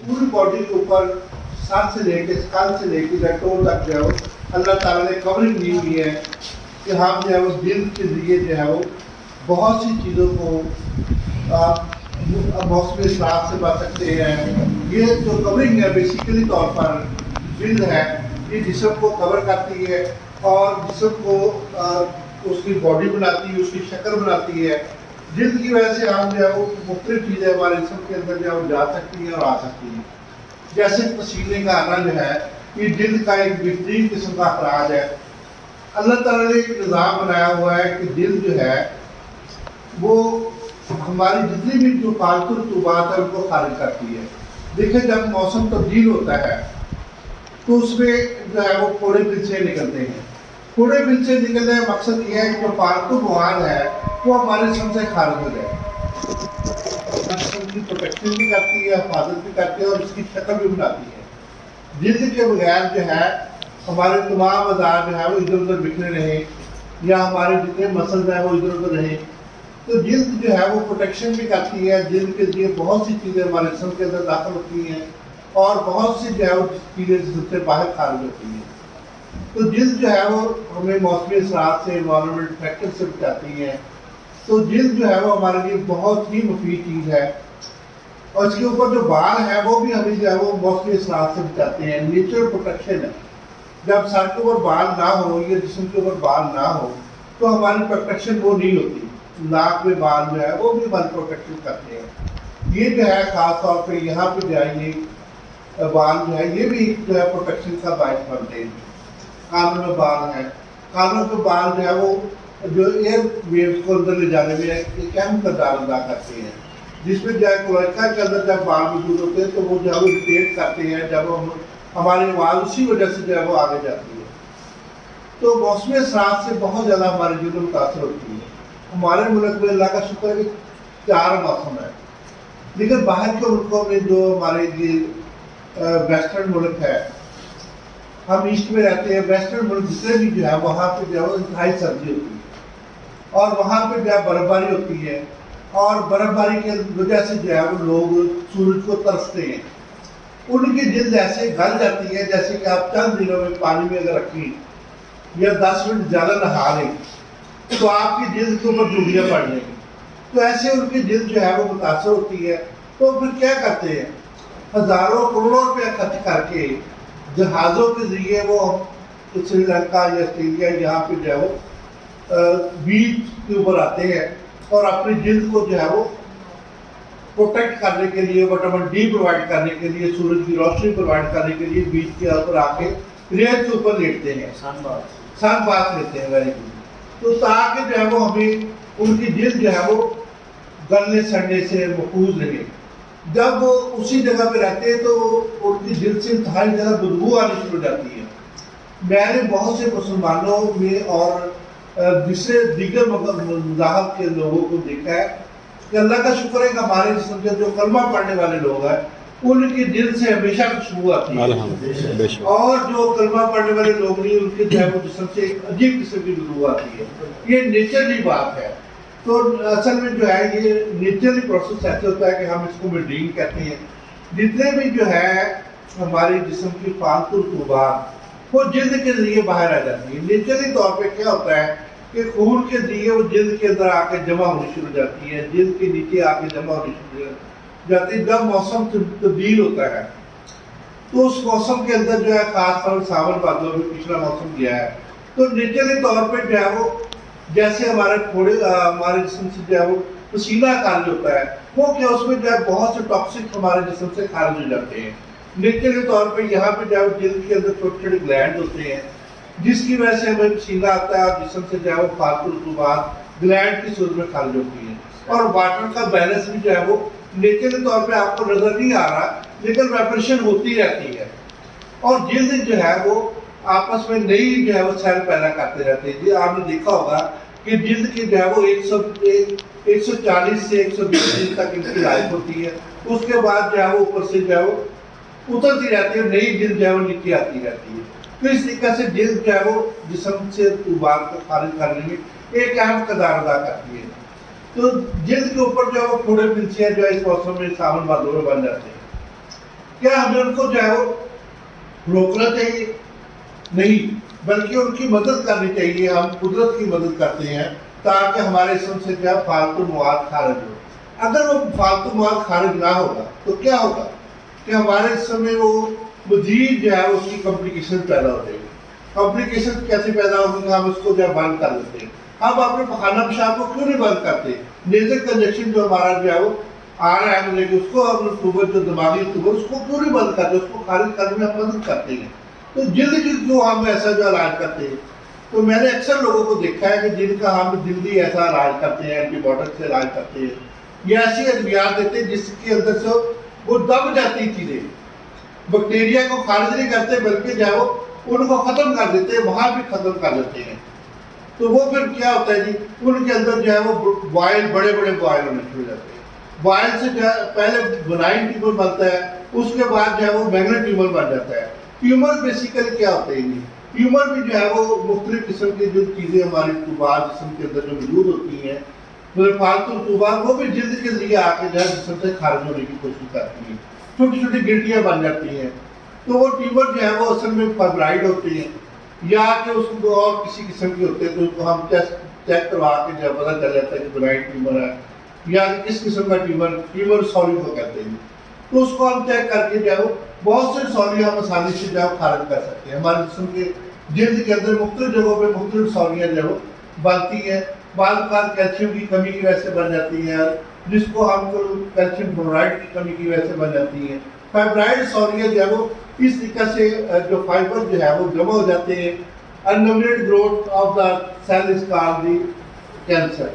पूरी बॉडी के ऊपर सर से लेके स्कल से लेके टो तक जो है वो अल्लाह ताला ने कवरिंग दी हुई है कि हम जो है वो दिल के लिए जो है वो बहुत सी चीज़ों को मौसमी इसरात से बच सकते हैं। ये जो कवरिंग है बेसिकली तौर पर जिल्द है, ये जिस्म को कवर करती है और जिस्म को उसकी बॉडी बनाती है, उसकी शक्ल बनाती है। जिल्द की वजह से हम जो है वो मुख्तलिफ चीज़ें हमारे जिस्म के अंदर जो है वो जा सकती हैं और आ सकती हैं। जैसे पसीने का आना जो है ये जिल्द का एक बेहतरीन किस्म का अखराज है। अल्लाह ताला ने एक निज़ाम बनाया हुआ है कि दिल जो है वो हमारी जितनी भी जो फालतू रतूबात है उनको खारिज करती है। देखिए जब मौसम तब्दील होता है तो उसमें जो है वो कूड़े बिलचे निकलते हैं। कूड़े बिलचे निकलने का मकसद ये है कि जो फालतू मवाद है वो हमारे जिस्म से खारिज हो जाए। जिस्म की प्रोटेक्शन भी करती है, हिफाजत भी करती है और उसकी शक्ल भी बनाती है। जिल्द के बगैर जो है हमारे तमाम अज़ार जो है वो इधर उधर बिखरे रहे या हमारे जितने मसल्स हैं वो इधर उधर रहे। तो जिल्द जो है वो प्रोटेक्शन भी करती है। जिल्द के लिए बहुत सी चीज़ें हमारे जिस्म के अंदर दाखिल होती हैं और बहुत सी जो है वो चीज़ें जिस्म से बाहर खारिज होती हैं। तो जिल्द जो है वो हमें मौसमी असरात से, एनवायरनमेंट फैक्टर से बचाती है। तो जिल्द जो है वो हमारे लिए बहुत ही मुफीद चीज़ है और इसके ऊपर जो बाल है वो भी हमें जो है वो मौसमी असरात से बचाते हैं। नेचुरल प्रोटेक्शन है। जब सर के ऊपर बाल ना हो या जिस्म के ऊपर बाल ना हो तो हमारी प्रोटेक्शन वो नहीं होती। नाक में बाल जो है वो भी हमारी प्रोटेक्शन करते हैं। ये जो है ख़ास तौर पे यहाँ पे जो है ये बाल जो है ये भी जो है प्रोटेक्शन का बायस बनते हैं। कानों में बाल हैं, कानों के बाल जो है वो जो एयर वेव्स को अंदर ले जाने में एक अहम किरदार अदा करते हैं। जिसमें जो है क्लोएका के अंदर जब बाल मौजूद होते हैं तो वो जो है वो इरिटेट करते हैं। जब हम हमारी आवाज़ उसी वजह से जो है वो आगे जाती है। तो मौसमी असरात से बहुत ज़्यादा हमारी जिल्द मुतासर होती है। हमारे मुल्क में अल्लाह का शुक्र है कि 4 मौसम है, लेकिन बाहर के मुल्कों में जो हमारे ये वेस्टर्न मुल्क है, हम ईस्ट में रहते हैं, वेस्टर्न मुल्क जितने भी जो है वहाँ पे जो है वो इंतहाई सर्दी होती है और वहाँ पे जो है बर्फ़बारी होती है और बर्फ़बारी के वजह से जो है वो लोग सूरज को तरसते हैं। उनकी जिल्द ऐसे गल जाती है जैसे कि आप चंद दिनों में पानी में अगर रखें या 10 मिनट ज़्यादा नहा लें तो आपकी जिल्द के ऊपर धूलियाँ पड़ जाएंगी। तो ऐसे उनकी जिल्द जो है वो मुतासर होती है। तो फिर क्या करते हैं, हज़ारों करोड़ों रुपया खर्च करके जहाज़ों के ज़रिए वो श्रीलंका या ऑस्ट्रेलिया यहाँ पे जो है वो बीच के ऊपर आते हैं और अपनी जिल्द को जो है वो प्रोटेक्ट करने के लिए, विटामिन डी प्रोवाइड करने के लिए, सूरज की रोशनी प्रोवाइड करने के लिए बीच के ऊपर आके रेत के ऊपर लेटते हैं, सन बाथ लेते हैं। Very good. तो ताकि जो है वो हमें उनकी जिल्द जो है वो गलने सड़ने से महफूज रहे। जब वो उसी जगह पे रहते हैं तो उनकी जिल्द से इंतहाई ज़्यादा बदबू आनी शुरू हो जाती है। मैंने बहुत से मुसलमानों में और दूसरे दीगर मज़ाहब के लोगों को देखा है कि अल्लाह का शुक्र है कि हमारे जिस्म के जो कलमा पढ़ने वाले लोग हैं उनकी दिल से हमेशा खुशबू आती है और जो कलमा पढ़ने वाले लोग नहीं उनके जो है वो जिस्म से एक अजीब किस्म की खुशबू आती है। ये नेचरली बात है। तो असल में जो है ये नेचरली प्रोसेस ऐसे होता है कि हम इसको मिडीन कहते हैं। जितने भी जो है हमारे जिस्म की फालतू रतूबात वो जिल्द के जरिए बाहर आ जाती है। नेचुरली तौर पे क्या होता है कि खून के जरिए वो जिल्द के अंदर आके जमा होनी शुरू हो जाती है, जिल्द के नीचे आके जमा होनी शुरू हो जाती है। जब मौसम तब्दील होता है तो उस मौसम के अंदर जो है खासतौर सावन भादों में पिछला मौसम गया है तो नेचुरली तौर पर जो है वो जैसे हमारे हमारे जिस्म से जो है वो पसीना खारिज होता है वो क्या उसमें जो है बहुत से टॉक्सिक हमारे जिस्म से खारिज हो जाते हैं। नेचुरली तौर पे यहाँ पे जो है जिल्द के अंदर छोटे छोटे ग्लैंड होते हैं जिसकी वजह से हमें पसीना आता है और जिस्म से जो है वो फालतू रतूबात ग्लैंड की सूरत में खारिज होती है। और वाटर का बैलेंस भी जो है वो नेचुरली तौर पे आपको नजर नहीं आ रहा लेकिन वाइब्रेशन होती रहती है और जिल्द जो है वो आपस में नई जो है वो सेल पैदा करते रहते हैं। जी आपने देखा होगा कि जिल्द की जो है वो 140 से 120 दिन तक इनकी लाइफ होती है। उसके बाद जो है वो ऊपर से जो है वो उतरती रहती है, नई जिल्द जो है वो नीचे आती रहती है। तो इस तरीके से जिल्द जो है वो जिस्म से रतूबात को खारिज करने में एक अहम किरदार अदा करती है। तो जिल्द के ऊपर जो है वो थोड़े पिलसियाँ जो है इस मौसम में सावन भादों में बन जाते हैं। کیا ہمیں ان کو جو ہے وہ روکنا چاہیے؟ نہیں، بلکہ ان کی مدد کرنی چاہیے. ہم قدرت کی مدد کرتے ہیں تاکہ ہمارے جسم سے جو ہے فالتو مواد خارج ہو. اگر وہ فالتو مواد خارج نہ ہوگا تو کیا ہوگا کہ ہمارے جسم میں وہ مزید جو ہے اس کی کمپلیکیشن پیدا ہو جائے گی. کمپلیکیشن کیسے پیدا ہوگی کہ ہم اس کو جو ہے بند کر دیتے ہیں. ہم اپنے پخانہ پیشاب کو کیوں نہیں بند کرتے؟ نیزل کنجکشن جو ہمارا جو ہے وہ آ رہا ہے مجھے کہ اس کو ہم ٹیوبر جو دماغی ٹیوبر اس کو کیوں نہیں بند کرتے؟ اس کو خارج کرنے میں ہم مدد کرتے ہیں. تو جلد کی کیوں ہم ایسا جو علاج کرتے ہیں؟ تو میں نے اکثر لوگوں کو دیکھا ہے کہ جن کا ہم جلدی ایسا علاج کرتے ہیں، اینٹی بایوٹک سے علاج کرتے ہیں یا ایسی ادویات دیتے ہیں جس کے اندر سے وہ دب جاتی چیزیں، بیکٹیریا کو خارج نہیں کرتے بلکہ جو ہے وہ ان کو ختم کر دیتے ہیں، وہاں بھی ختم کر دیتے ہیں. تو وہ پھر کیا ہوتا ہے جی، ان کے اندر جو ہے وہ بوائل بڑے بڑے بوائل ہونے شروع ہو جاتے ہیں. بوائل سے جو ہے پہلے بنائن ٹیومر بنتا ہے، اس کے بعد جو ہے وہ میگنٹ ٹیومر بن جاتا ہے. ٹیومر بیسیکلی کیا ہوتے ہیں؟ ٹیومر بھی جو ہے وہ مختلف قسم کی جو چیزیں ہماری طباعت جسم کے اندر جو موجود ہوتی ہیں، مطلب فالتو طباعت، وہ بھی جلد کے ذریعے آ کے جو ہے جسم سے خارج ہونے کی کوشش کرتی ہیں. چھوٹی چھوٹی گنٹیاں بن جاتی ہیں. تو وہ ٹیومر جو ہے وہ اصل میں فائبرائڈ ہوتے ہیں یا کہ اس کو اور کسی قسم کے ہوتے ہیں. تو اس کو ہم چیک کروا کے جو پتہ چل جاتا ہے کہ بنائن ٹیومر ہے یا کس قسم کا ٹیومر سولی کو کہتے ہیں. تو اس کو ہم چیک کر کے جو ہے بہت سے سولیاں ہم آسانی سے جو ہے خارج کر سکتے ہیں. ہمارے جسم کے جلد کے اندر مختلف جگہوں پہ مختلف سولیاں جو ہے بنتی ہیں. بعض اوقات کیلشیم کی کمی کی وجہ سے بن جاتی ہیں، جس کو ہم کیلشیم فلورائڈ کی کمی کی وجہ سے بن جاتی ہیں. فائبرائڈ سولیاں جو ہے وہ اس طریقے سے جو فائبر جو ہے وہ جمع ہو جاتے ہیں. Indeterminate growth of the cell is called the cancer.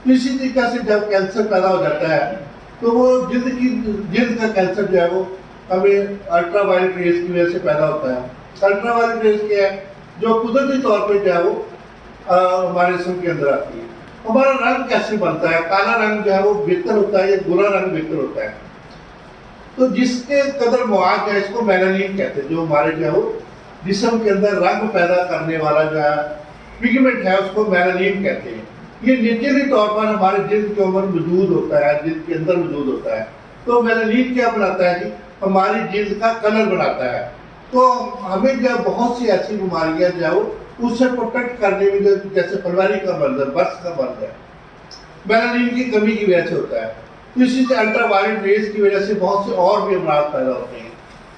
اسی طریقے سے جب کینسر پیدا ہو جاتا ہے تو وہ جلد کا کینسر جو ہے وہ ہمیں الٹرا وائلٹ ریز کی وجہ سے پیدا ہوتا ہے. الٹرا وائلٹ ریز کیا ہے؟ جو قدرتی طور پہ جو ہے وہ ہمارے جسم کے اندر آتی ہے. ہمارا رنگ کیسے بنتا ہے؟ کالا رنگ جو ہے وہ بہتر ہوتا ہے یا برا رنگ بہتر ہوتا ہے؟ تو جس کے قدر مواد ہے اس کو میلانین کہتے ہیں. جو ہمارے جو ہے وہ جسم کے اندر رنگ پیدا کرنے والا جو ہے پگمنٹ ہے اس کو میلانین کہتے ہیں. یہ نیچرلی طور پر ہمارے جلد کے اوپر موجود ہوتا ہے، جلد کے اندر موجود ہوتا ہے. تو میلانین کیا بناتا ہے کہ ہماری جلد کا کلر بناتا ہے. تو ہمیں جو بہت سی ایسی بیماریاں جو ہے وہ اس سے پروٹیکٹ کرنے میں جیسے پھلواری کا مرض ہے، برس کا مرض ہے، میلانین کی کمی کی وجہ سے ہوتا ہے. اسی سے الٹرا وائلٹ ریز کی وجہ سے بہت سے اور بھی امراض پیدا ہوتے ہیں.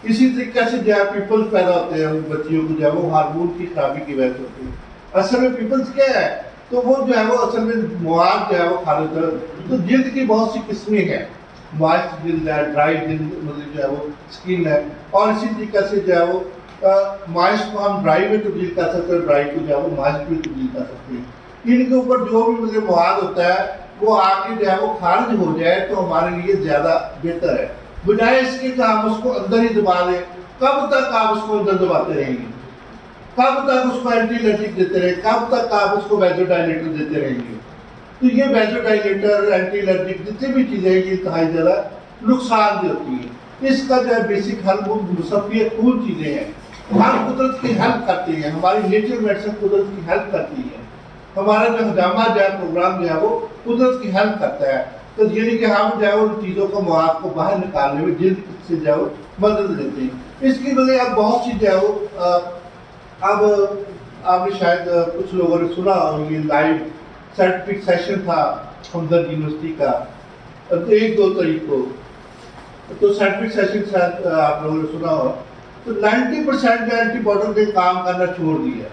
اسی طریقے سے جو ہے پیپلز پیدا ہوتے ہیں بچیوں کو جو ہے وہ ہارمون کی خرابی کی وجہ سے ہوتی ہے. اصل میں پیپلز کیا ہے؟ تو وہ جو ہے وہ اصل میں مواد جو ہے وہ خارج ہوتا ہے. تو جلد کی بہت سی قسمیں ہیں، مائسٹ جلد ہے، ڈرائی جلد مطلب جو ہے وہ اسکن ہے. اور اسی طریقے سے جو ہے وہ مائسٹ کو ہم ڈرائی میں تبدیل کر سکتے ہیں، ڈرائی کو جو ہے وہ مائسٹ میں تبدیل کر سکتے ہیں. ان کے اوپر جو بھی مطلب مواد ہوتا ہے وہ آ کے جو ہے وہ خارج ہو جائے تو ہمارے لیے زیادہ بہتر ہے، بجائے اس کے کہ ہم اس کو اندر ہی دبا دیں. کب تک آپ اس کو اندر دباتے رہیں گے؟ کب تک اس کو اینٹی الرجک دیتے رہیں گے؟ کب تک آپ اس کو ویزو ڈائلیٹر دیتے رہیں گے؟ تو یہ ویزو ڈائلیٹر، اینٹی الرجک جتنی بھی چیزیں ہیں یہ انتہائی زیادہ نقصان دہ ہوتی ہیں. اس کا جو ہے بیسک حل وہ مصفی خون چیزیں ہیں. ہم قدرت کی ہیلپ کرتے ہیں، ہماری نیچر میڈیسن قدرت کی ہیلپ کرتی ہے. ہمارا جو ہجامہ جو ہے پروگرام جو ہے وہ قدرت کی ہیلپ کرتا ہے. تو یعنی کہ ہم جو ہے ان چیزوں کو مواد کو باہر نکالنے میں جلد سے جو ہے وہ مدد دیتے ہیں. اس کی وجہ اب بہت سی جو ہے وہ اب آپ نے شاید کچھ لوگوں نے سنا اور یہ لائیو سائنٹیفک سیشن تھا ہمدرد یونیورسٹی کا 1-2 تاریخ کو. تو سائنٹیفک سیشن شاید آپ لوگوں نے سنا ہو. تو 90% جو اینٹی بایوٹک نے کام کرنا چھوڑ دیا.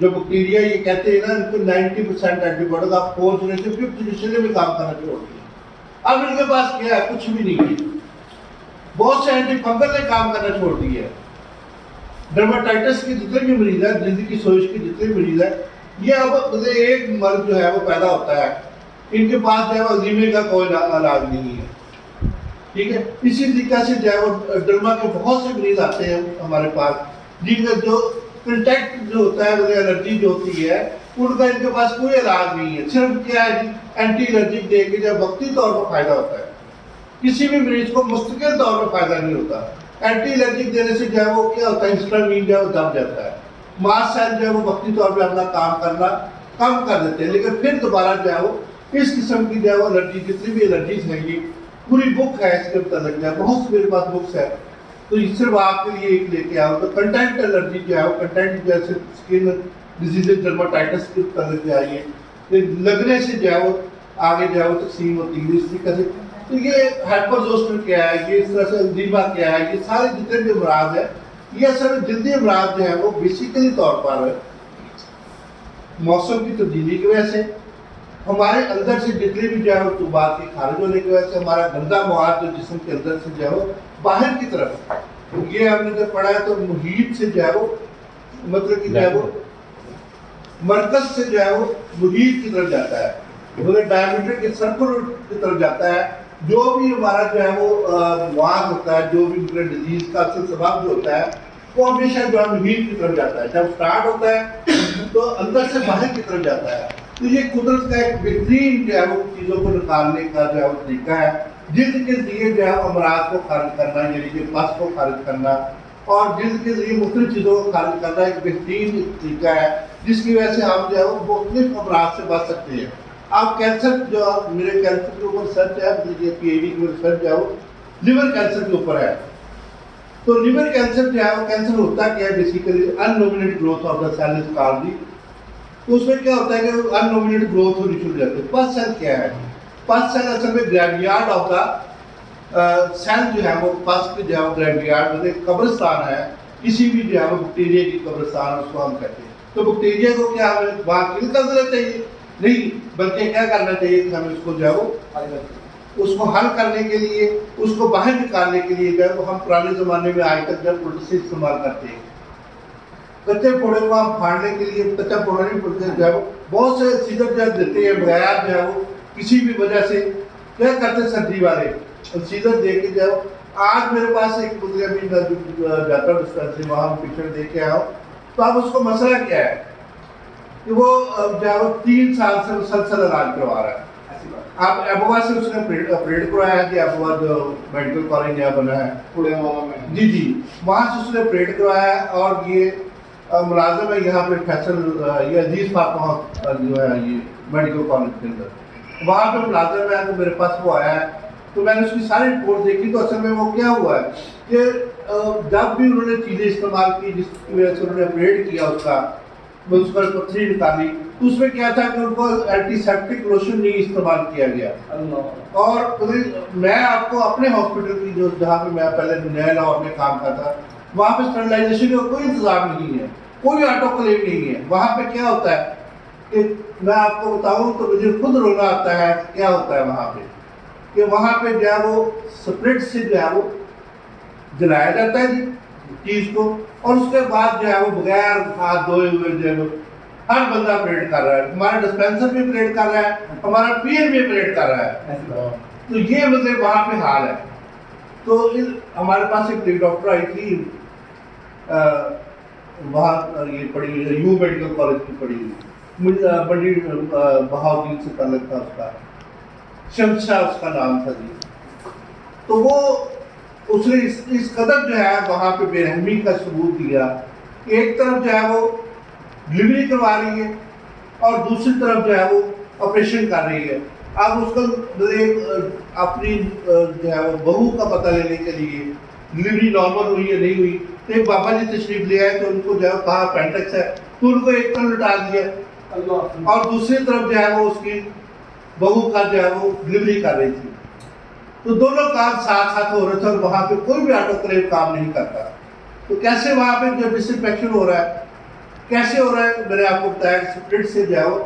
جو بیکٹیریا یہ کہتے ہیں نا ان کو 90% اینٹی بایوٹک آپ فورتھ سے 5th جنریشن میں بھی کام کرنا چھوڑ دیا. اب ان کے پاس کیا ہے؟ کچھ بھی نہیں ہے. بہت سے اینٹی فنگل نے کام کرنا چھوڑ دیا ہے. ڈرماٹائٹس کے جتنے بھی مریض ہیں، جلد کی سوزش کے جتنے بھی مریض ہیں، یہ اب ایک مرض جو ہے وہ پیدا ہوتا ہے ان کے پاس جو ہے وہ ازیمے کا کوئی علاج نہیں ہے. ٹھیک ہے. اسی طریقے سے جو ہے وہ ڈرما کے بہت سے مریض آتے ہیں ہمارے پاس جن کا جو کنٹیکٹ جو ہوتا ہے وہ الرجی جو ہوتی ہے ان کا ان کے پاس کوئی علاج نہیں ہے. صرف کیا ہے اینٹی الرجک دے کے جب وقتی طور پر فائدہ ہوتا ہے. کسی بھی مریض کو مستقل طور پر فائدہ نہیں ہوتا. اینٹی الرجک دینے سے جو ہے وہ کیا ہوتا ہے ہسٹامین جو ہے وہ دب جاتا ہے. ماسٹ سیل جو ہے وہ وقتی طور پہ اپنا کام کرنا کم کر دیتے ہیں، لیکن پھر دوبارہ جو ہے وہ اس قسم کی جو ہے وہ الرجی جتنی بھی الرجیز ہیں گی पूरी बुक है इसके मतलब क्या, बहुत सी मेरे पास बुक्स है, तो ये सिर्फ आपके लिए एक लेके आओ। तो कंटेंट एलर्जी जो है, कंटेंट जैसे स्किन डिजीजेज, डर्माटाइटिस के मतलब क्या है, ये लगने से जो है वो आगे जो है वो तकसीम होती है इस तरीके से। तो ये हाइपरजोस्टर क्या है, ये इस तरह से एंजीमा क्या है, ये सारे जितने भी अमराज है, ये असल जल्दी अमराज जो है वो बेसिकली तौर पर मौसम की तब्दीली की वजह से, हमारे अंदर से जितने भी जो है रतूबात के खारिज होने की वजह से, हमारा गंदा मवाद जो जिस्म के अंदर से जो है वो बाहर की तरफ, ये हमने जब पढ़ा है तो मुहीत से जो है वो मतलब कि जो है वो मरकज से जो है वो मुहीत की तरफ जाता है, मतलब डायमीटर के सर्कुलर की तरफ जाता है। जो भी हमारा जो है वो मवाद होता है, जो भी मतलब डिजीज का असल सबब जो होता है, वो हमेशा जो है मुहीत की तरफ जाता है। जब स्टार्ट होता है तो अंदर से बाहर की तरफ जाता है। तो ये कुदरत का एक बेहतरीन जो है वो चीज़ों को निकालने का जो है वो तरीका है, जिल्द के जरिए जो है अमराज को खारिज करना, यानी कि पस को खारिज करना, और जिल्द के जरिए मुख्तलिफ चीज़ों को खारिज करना एक बेहतरीन तरीका है, जिसकी वजह से हम जो है वो मुख्तलिफ अमराज से बच सकते हैं। आप कैंसर जो मेरे कैंसर के ऊपर सर्च है, PhD की रिसर्च जो है वो लिवर कैंसर के ऊपर है। तो लिवर कैंसर जो है वो कैंसर होता क्या है, बेसिकली अननोमिनेट growth of the cell is called. तो उसमें क्या होता है कि अननोमिनेट ग्रोथ होनी शुरू हो जाती है। पस सेल क्या है, पस सेल असल में ग्रेवयार्ड ऑफ द सेल जो है वो पस के जो है ग्रेवयार्ड मतलब कब्रिस्तान है, किसी भी जो है वो बैक्टीरिया की कब्रिस्तान उसको हम कहते हैं। तो बैक्टीरिया को क्या हमें वहाँ किल कर देना चाहिए? नहीं, बल्कि क्या करना चाहिए कि हमें उसको जो है वो उसको हल करने के लिए, उसको बाहर निकालने के लिए जो है वो हम पुराने ज़माने में आज तक जब प्रोटीन इस्तेमाल करते हैं। कच्चे फोड़े को हम फाड़ने के लिए, कच्चा फोड़ा नहीं पड़ते जो है वो बहुत से सीजर जो देते हैं बगैर जो है वो किसी भी वजह से क्या करते सर्दी वाले सीजर दे के जो है। आज मेरे पास एक मुझे अभी जाता डिस्पेंसरी, वहाँ पेशेंट दे के आओ, तो अब उसको मसला क्या है कि वो जो है वो 3 साल से मुसलसल इलाज करवा रहा है। आप एबोवा से उसने ऑपरेट करवाया कि एबोवा जो मेडिकल कॉलेज यहाँ बना है में, जी जी, वहाँ से उसने ऑपरेट करवाया, और ये मुलाजिम है यहाँ पे फैसल ये अजीज फातिमा जो है ये मेडिकल कॉलेज के अंदर, वहाँ पे मुलाजिम है। तो मेरे पास वो आया है, तो मैंने उसकी सारी रिपोर्ट देखी। तो असल में वो क्या हुआ है कि जब भी उन्होंने चीज़ें इस्तेमाल की जिसकी वजह से उन्होंने ऑपरेट किया उसका पथरी निकाली, तो उसमें क्या था कि उनको एंटीसेप्टिक लोशन नहीं इस्तेमाल किया गया। और मैं आपको अपने हॉस्पिटल की जो जहाँ पे मैं पहले नया लाहौर में काम करता था, वहाँ पे स्टरलाइजेशन का कोई इंतजाम नहीं है, कोई ऑटोक्लेव नहीं है। वहाँ पे क्या होता है कि मैं आपको बताऊँ तो मुझे खुद रोना आता है। क्या होता है वहाँ पे कि वहाँ पे जो है वो स्प्रिट से जो है वो जलाया जाता है चीज़ को, और उसके बाद जो है वो बगैर हाथ धोए हुए जो है हर बंदा ऑपरेट कर रहा है। हमारा डिस्पेंसर भी ऑपरेट कर रहा है, हमारा पीएन भी ऑपरेट कर रहा है। तो ये मतलब वहाँ पे हाल है। तो हमारे पास एक डॉक्टर आई थी, वहाँ ये पढ़ी यू मेडिकल कॉलेज की पढ़ी हुई, मुझे बड़ी बहाउद्दीन से ताल्लुक था उसका, शमशा उसका नाम था जी। तो वो उसने इस कदर जो है वहाँ पे बेरहमी का सबूत दिया। एक तरफ जो है वो डिलीवरी करवा रही है और दूसरी तरफ जो है वो ऑपरेशन कर रही है। अब उसको अपनी जो है वो बहू का पता लेने के लिए डिलीवरी नॉर्मल हुई है नहीं हुई, तो एक बाबा जी तशरीफ ले आए, तो उनको जो है कहा अपेंडिक्स है, तो उनको एक तरफ लौटा दिया और दूसरी तरफ जो है वो उसकी बहू का जो है वो डिलीवरी कर रही थी। तो दोनों काम साथ साथ हो रहे थे और वहाँ पे कोई भी ऑटोक्लेव काम नहीं करता। तो कैसे वहाँ पे जो डिसइंफेक्शन हो रहा है, कैसे हो रहा है? मैंने आपको बताया कि स्प्रिट से जो है वो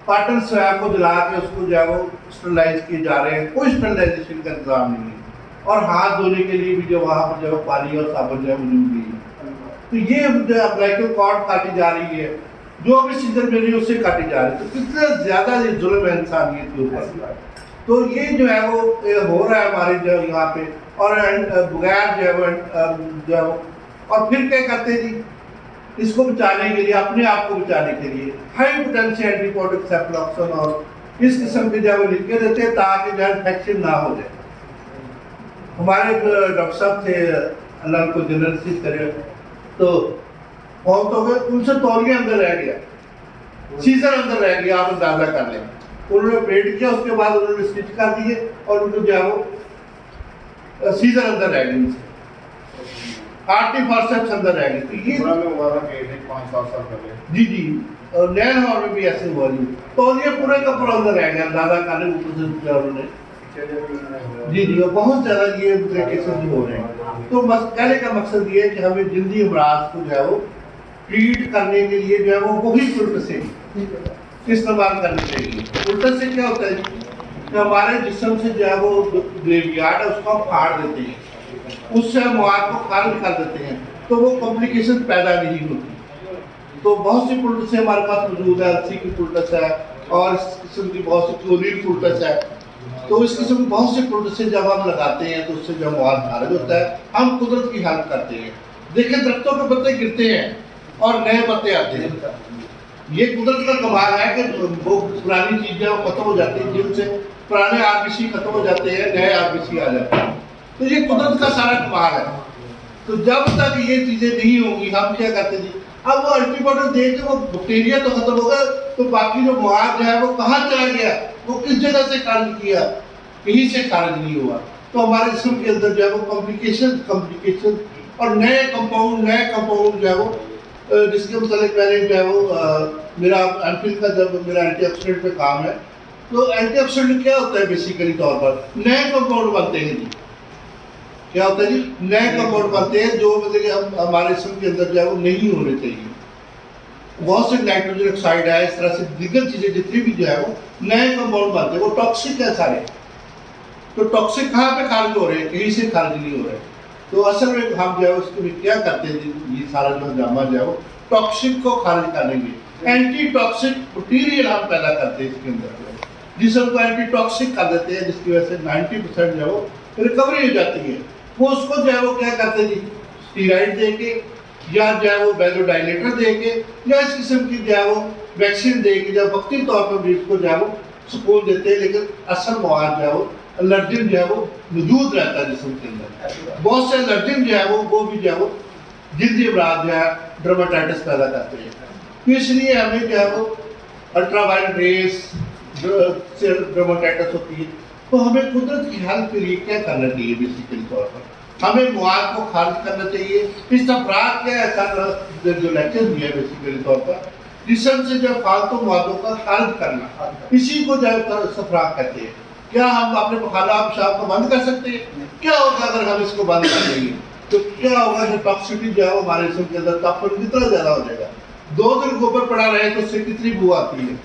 कॉटन स्वैब को जला के उसको जो है वो स्टरलाइज किए जा रहे हैं, कोई स्टरलाइजेशन का इंतजाम नहीं है। और हाथ धोने के लिए भी जो वहाँ पर जो है पानी और साबुन जो है मौजूद नहीं है। तो ये जो अम्बिलिकल कॉर्ड काटी जा रही है, जो भी सीजन मिल रही है उससे काटी जा रही है। तो कितना ज़्यादा ये जुल्म है इंसानियत के ऊपर। तो ये जो है वो हो रहा है हमारे जो यहाँ पे, और बगैर जो है वो और फिर क्या करते हैं जी, इसको बचाने के लिए, अपने आप को बचाने के लिए हाई पोटेंशियल एंटीबायोटिक सेफ्लॉक्सन और इस किस्म के जो है वो लिख के देते हैं ताकि जो इन्फेक्शन ना हो जाए। हमारे डॉक्टर साहब थे, अल्लाह को जन्नत नसीब करे, तो बहुत हो गए, उनसे तौलिया अंदर रह गया, सीजर अंदर रह गया, आप अंदाजा कर लें। उन्होंने ऑपरेट किया, उसके बाद उन्होंने स्टिच कर दिए और उनको जो है वो सीजर अंदर रह गई, आर्टिक फॉरसेप्स अंदर रह गई। तो ये जी जी, और नैन हॉल में भी ऐसे हुआ जी। तो ये पूरे का पूरा अंदर रह गया, अंदाजा करने ऊपर से किया उन्होंने जी जी। और बहुत ज़्यादा ये केसेस हो रहे हैं। तो कहने का मकसद ये है कि हमें जल्दी अमराज को जो है वो ट्रीट करने के लिए जो है वो वही उल्ट से इस्तेमाल करनी चाहिए। उल्टा से क्या होता है कि हमारे जिस्म से जो है वो ग्रेवयार्ड है उसको हम फाड़ देते हैं, उससे मवाद को खारिज कर देते हैं, तो वो कॉम्प्लिकेशन पैदा नहीं होती। तो बहुत सी पुलटस हमारे पास मौजूद है, अलसी की पुलटस है और इस किस्म की बहुत सी क्लोरीन पुलटस है। तो इस किस्म की बहुत सी पुलटसें जब हम लगाते हैं तो उससे जब मवाद खारिज होता है, हम कुदरत की हेल्प करते हैं। देखिए दरख्तों के पत्ते गिरते हैं और नए पत्ते आते हैं, ये कुदरत का कमाल है कि वो पुरानी चीजें वो खत्म हो जाती हैं, जिनसे पुराने आरबीसी खत्म हो जाते हैं, नए आरबीसी आ जाते हैं। तो ये कुदरत का सारा कमाल है। तो जब तक ये चीजें नहीं होंगी, हम क्या करते जी, अब वो एंटीबायोटिक दे के वो बैक्टीरिया तो खत्म होगा, तो बाकी जो मवाद जो है वो कहाँ चला गया, वो किस जगह से खारिज किया, कहीं से खारिज नहीं हुआ। तो हमारे जिस्म के अंदर जो है वो कॉम्प्लिकेशन और नए कंपाउंड जो है वो जिसके मतलब मैंने जो है वो मेरा एमफिल का जब मेरा एंटीऑक्सीडेंट पे काम है, तो एंटीऑक्सीडेंट क्या होता है बेसिकली तौर पर, नए कंपाउंड बनते हैं जी। क्या होता है जी, नए कंपाउंड बनते हैं जो मतलब कि हम हमारे जिस्म के अंदर जो है वो नहीं होने चाहिए। बहुत से नाइट्रोजन ऑक्साइड है, इस तरह से दीगर चीजें जितनी भी जो है वो नए कंपाउंड बनते हैं, वो टॉक्सिक है सारे। तो टॉक्सिक कहाँ पे खारिज हो रहे हैं, कहीं से खारिज नहीं हो रहे। तो असल में हम जो है उसको क्या करते हैं, ये सारा जो हंगामा जो है वो टॉक्सिक को खारिज करने के एंटी टॉक्सिक मटीरियल हम पैदा करते हैं इसके अंदर, जिसम को एंटी टॉक्सिक कर देते हैं, जिसकी वजह से 90% जो है वो रिकवरी हो जाती है। वो उसको जो है वो क्या करते हैं जी, स्टीराइड दे के या जो है वो वैसोडाइलेटर दे के या इस किस्म की जो है वो वैक्सीन दे के जब वक्ती तौर पर मरीज को जो है वो सुकून देते हैं, लेकिन असल मवाद जो है वो एलर्जिन जो है वो मौजूद रहता है जिस्म के अंदर। बहुत से एलर्जिन जो है वो भी जो है वो जल्दी अमराज जो है डर्माटाइटिस पैदा करते हैं। तो इसलिए हमें जो है वो अल्ट्रावायलेट रेस से डर्माटाइटिस होती है। तो हमें कुदरत की हेल्प के लिए क्या करना चाहिए बेसिकली तौर पर, हमें मवाद को खारिज करना चाहिए। इस तफराक क्या जो लेक्चर भी है बेसिकली तौर पर, जिस्म से जो फालतू मवादों का खारिज करना, इसी को जो सफराक कहते हैं। क्या हम अपने पखाना पेशाब को बंद कर सकते हैं? क्या होगा अगर हम इसको बंद कर देंगे? तो क्या होगा जो टॉक्सिसिटी जो है वो हमारे जिस्म के अंदर तापमान कितना ज़्यादा हो जाएगा। 2 दिन गोबर पड़ा रहे तो उससे कितनी बू आती है,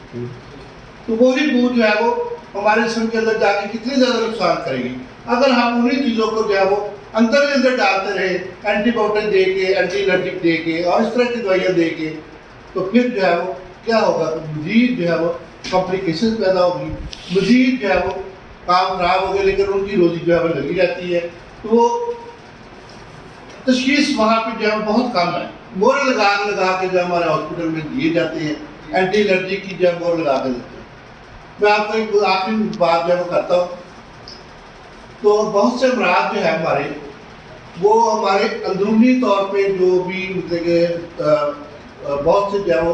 तो वही बू जो है वो हमारे जिस्म के अंदर जाके कितनी ज़्यादा नुकसान करेगी। अगर हम उन्हीं चीज़ों को जो है वो अंदर ही अंदर डालते रहे, एंटीबायोटिक दे के, एंटी एलर्जिक दे के और इस तरह की दवाइयाँ दे के, तो फिर जो है वो क्या होगा, तो मजीद जो है वो कॉम्प्लिकेशन पैदा होगी, मजीद जो है वो काम खराब हो गया, लेकिन उनकी रोजी जो है वो लगी रहती है। तो वो तशखीस वहाँ पे जो है बहुत कम है। मोर लगा के जो हमारे हॉस्पिटल में दिए जाते हैं, एंटी एलर्जी की जो है मोर लगा के देते हैं। मैं आपको एक आखिरी बात जो है वो करता हूँ। तो बहुत से अमराज जो है हमारे, वो हमारे अंदरूनी तौर पे जो भी मतलब कि बहुत से जो है वो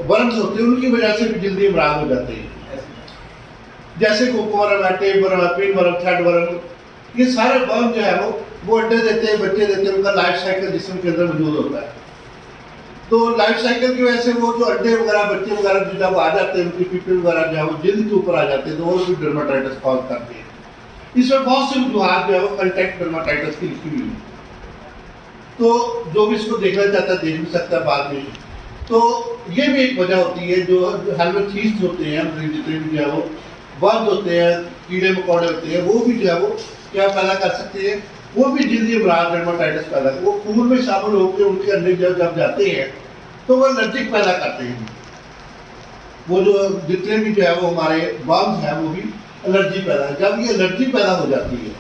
वर्म्स होते हैं, उनकी वजह से भी जल्दी अमराज हो जाते हैं। जैसे कोको वर्म है, टेप वर्म है, पिन वर्म, थ्रेड वर्म, ये सारे वर्म जो है वो अंडे देते हैं, बच्चे देते हैं, उनका लाइफ साइकिल जिस्म के अंदर मौजूद होता है। तो लाइफ साइकिल की वजह से वो जो अंडे वगैरह, बच्चे वगैरह जो जब आ जाते हैं, उनकी पिपल वगैरह जो है वो जल्द के ऊपर आ जाते हैं, तो वो भी डर्माटाइटिस कॉज करते हैं। इसमें बहुत सी वजूहत जो है वो कंटेक्ट डर्माटाइटिस की लिखी हुई है। तो जो भी इसको देखना चाहता है देख भी सकता है बाद में। तो ये भी एक वजह होती है, जो हेलमेथीस होते हैं, जितने भी जो है वो वर्म होते हैं, कीड़े मकोड़े होते हैं, वो भी जो है वो क्या पैदा कर सकते हैं, वो भी जल्दी अमराज डर्माटाइटिस पैदा, वो खून में शामिल होकर उनके अंडे जब जाते हैं तो वो एलर्जिक पैदा करते हैं। वो जो जितने भी जो है वो हमारे वर्म्स हैं वो भी एलर्जी पैदा, जब ये एलर्जी पैदा हो जाती है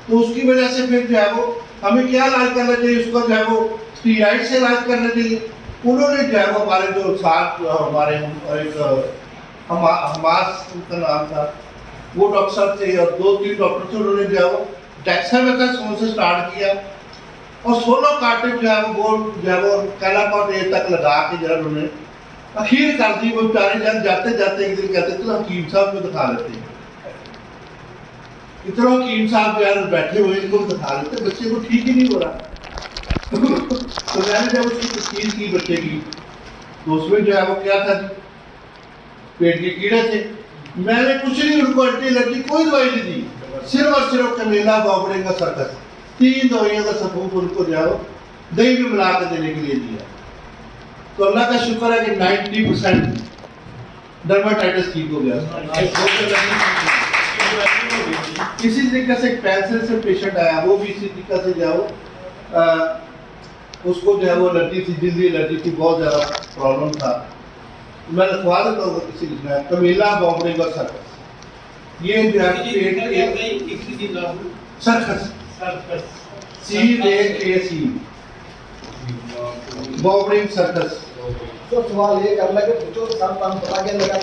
तो उसकी वजह से फिर जो है वो हमें क्या इलाज करना चाहिए, उसका जो है वो स्टीराइड से इलाज करना चाहिए। उन्होंने जो है वो हमारे जो साथ हमारे एक हमास उनका नाम था, वो डॉक्टर थे और 2-3 डॉक्टर थे, उन्होंने जो है वो डेक्सामेथासोन से स्टार्ट किया और 16 कार्टेज जो है वो कैलाकॉट ए तक लगा के जो है उन्होंने अखीर कर दी। वो बेचारे जब जाते जाते एक दिन कहते चलो हकीम साहब को दिखा लेते हैं। इतना हकीम साहब यार बैठे हुए इनको दिखा देते बच्चे को ठीक ही नहीं हो रहा। तो मैंने जब उसकी तस्वीर की बच्चे की तो उसमें जो है वो क्या था जी, पेट के कीड़े थे। मैंने कुछ नहीं उनको अल्टी लट्टी कोई दवाई नहीं दी, सिर्फ और सिर्फ कमेला बॉबड़े का सर्कस 3 दवाइयों का सबूत उनको जो है दही में मिला कर देने के लिए दिया। तो अल्लाह का शुक्र है कि 90% डर्माटाइटिस ठीक हो गया। इसी तरीके से एक कैंसर से पेशेंट आया, वो भी इसी तरीके से जाओ उसको जो है वो एलर्जी थी, जल्दी एलर्जी थी, बहुत ज़्यादा प्रॉब्लम था। मैं लिखवा देता हूँ किसी लिखना है कमीला बॉम्बे का सर्कस, ये जो है सर्कस CAC बॉम्बे सर्कस। तो सवाल ये करना कि पूछो सब काम पता क्या लगा